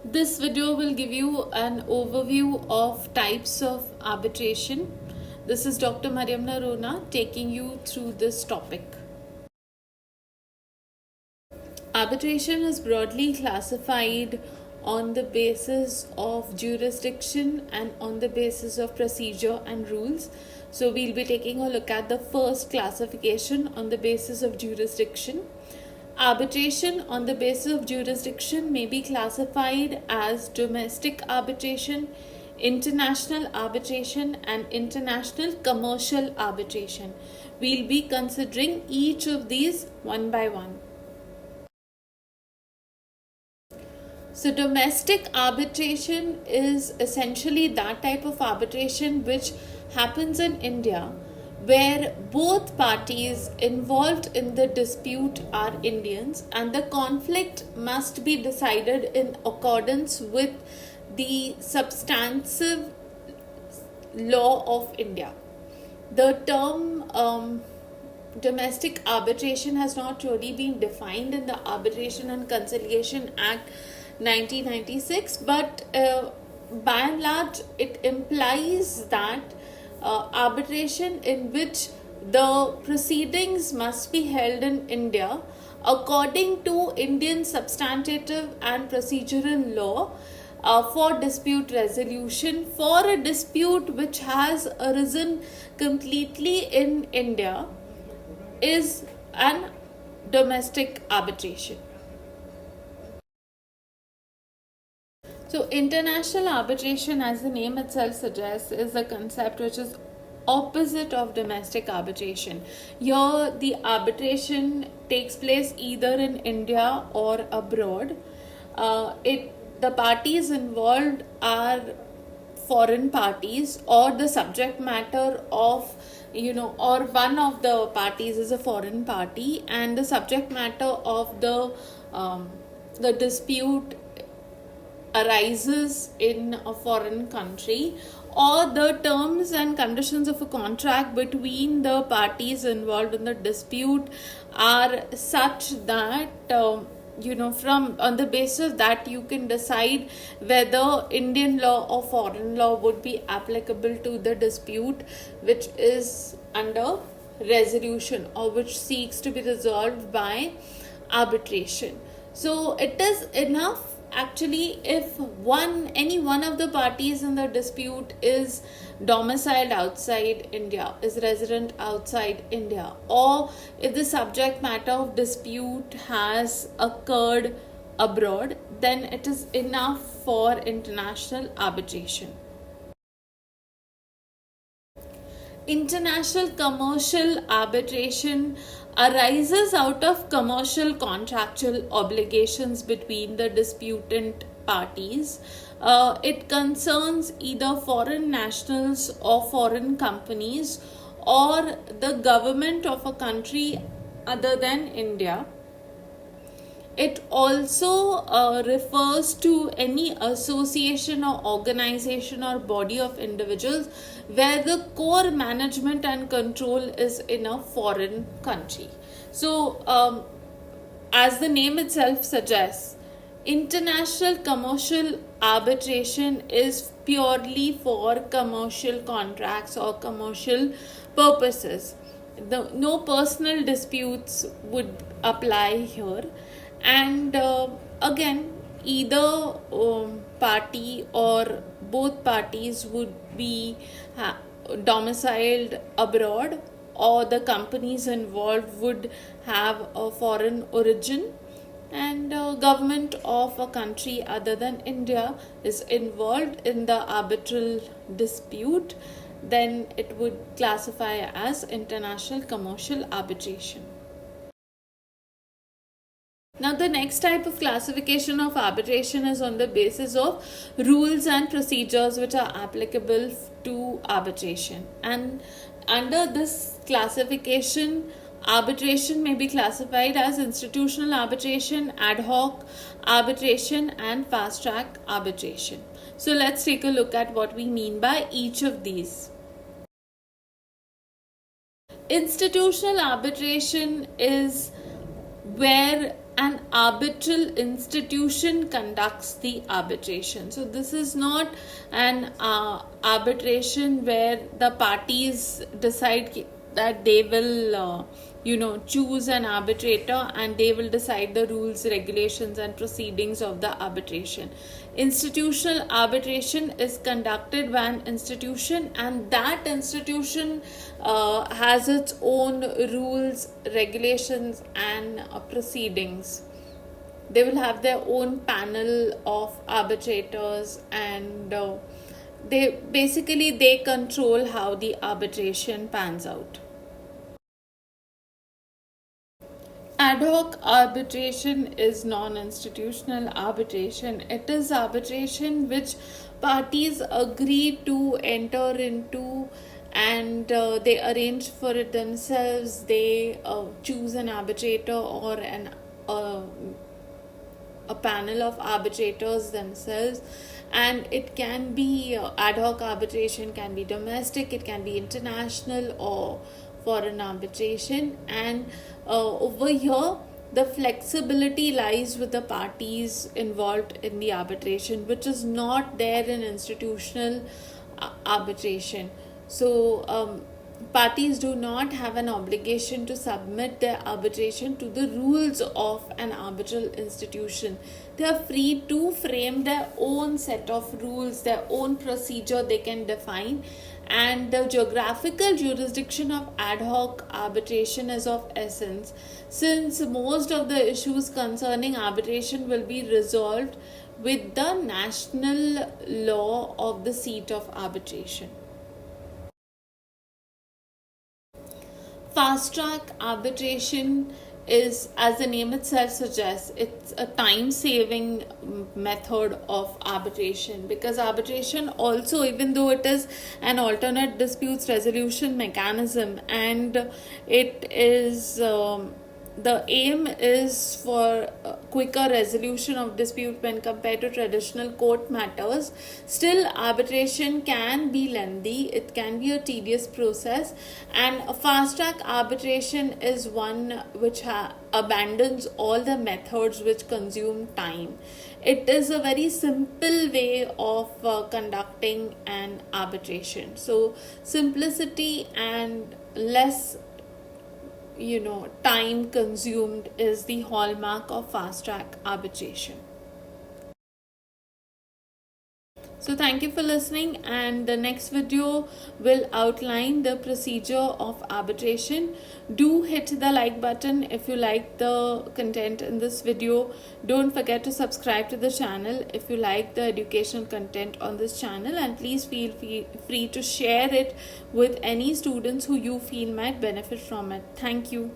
This video will give you an overview of types of arbitration. This is Dr. Mariam Narona taking you through this topic. Arbitration is broadly classified on the basis of jurisdiction and on the basis of procedure and rules. So we'll be taking a look at the first classification on the basis of jurisdiction. Arbitration on the basis of jurisdiction may be classified as domestic arbitration, international arbitration, and international commercial arbitration. We'll be considering each of these one by one. So domestic arbitration is essentially that type of arbitration which happens in India, where both parties involved in the dispute are Indians and the conflict must be decided in accordance with the substantive law of India. The term domestic arbitration has not really been defined in the Arbitration and Conciliation Act 1996, but by and large it implies that arbitration in which the proceedings must be held in India according to Indian substantive and procedural law for dispute resolution for a dispute which has arisen completely in India is an domestic arbitration. So international arbitration, as the name itself suggests, is a concept which is opposite of domestic arbitration. Here the arbitration takes place either in India or abroad. The parties involved are foreign parties, or the subject matter of or one of the parties is a foreign party, and the subject matter of the dispute arises in a foreign country, or the terms and conditions of a contract between the parties involved in the dispute are such that from on the basis that you can decide whether Indian law or foreign law would be applicable to the dispute which is under resolution or which seeks to be resolved by arbitration. So it is enough actually if any one of the parties in the dispute is domiciled outside India, is resident outside India, or if the subject matter of dispute has occurred abroad, then it is enough for international arbitration. International commercial arbitration arises out of commercial contractual obligations between the disputant parties. It concerns either foreign nationals or foreign companies or the government of a country other than India. It also refers to any association or organization or body of individuals where the core management and control is in a foreign country. So, as the name itself suggests, international commercial arbitration is purely for commercial contracts or commercial purposes. No personal disputes would apply here. And again, either party or both parties would be domiciled abroad, or the companies involved would have a foreign origin, and government of a country other than India is involved in the arbitral dispute, then it would classify as international commercial arbitration. Now, the next type of classification of arbitration is on the basis of rules and procedures which are applicable to arbitration. And under this classification, arbitration may be classified as institutional arbitration, ad hoc arbitration, and fast track arbitration. So, let's take a look at what we mean by each of these. Institutional arbitration is where an arbitral institution conducts the arbitration. So this is not an arbitration where the parties decide that they will choose an arbitrator and they will decide the rules, regulations and proceedings of the arbitration. Institutional arbitration is conducted by an institution, and that institution has its own rules, regulations and proceedings. They will have their own panel of arbitrators, and they control how the arbitration pans out. Ad hoc arbitration is non-institutional arbitration. It is arbitration which parties agree to enter into, and they arrange for it themselves. They choose an arbitrator or a panel of arbitrators themselves, and it can be ad hoc arbitration, can be domestic, it can be international or foreign arbitration. And over here the flexibility lies with the parties involved in the arbitration, which is not there in institutional arbitration. So parties do not have an obligation to submit their arbitration to the rules of an arbitral institution. They are free to frame their own set of rules, their own procedure they can define. And the geographical jurisdiction of ad hoc arbitration is of essence, since most of the issues concerning arbitration will be resolved with the national law of the seat of arbitration. Fast track arbitration is, as the name itself suggests, it's a time saving method of arbitration, because arbitration also, even though it is an alternate disputes resolution mechanism, and it is the aim is for quicker resolution of dispute when compared to traditional court matters, still arbitration can be lengthy, it can be a tedious process, and a fast track arbitration is one which abandons all the methods which consume time. It is a very simple way of conducting an arbitration. So simplicity and less time consumed is the hallmark of fast track arbitration. So thank you for listening, and the next video will outline the procedure of arbitration. Do hit the like button if you like the content in this video. Don't forget to subscribe to the channel if you like the educational content on this channel, and please feel free to share it with any students who you feel might benefit from it. Thank you.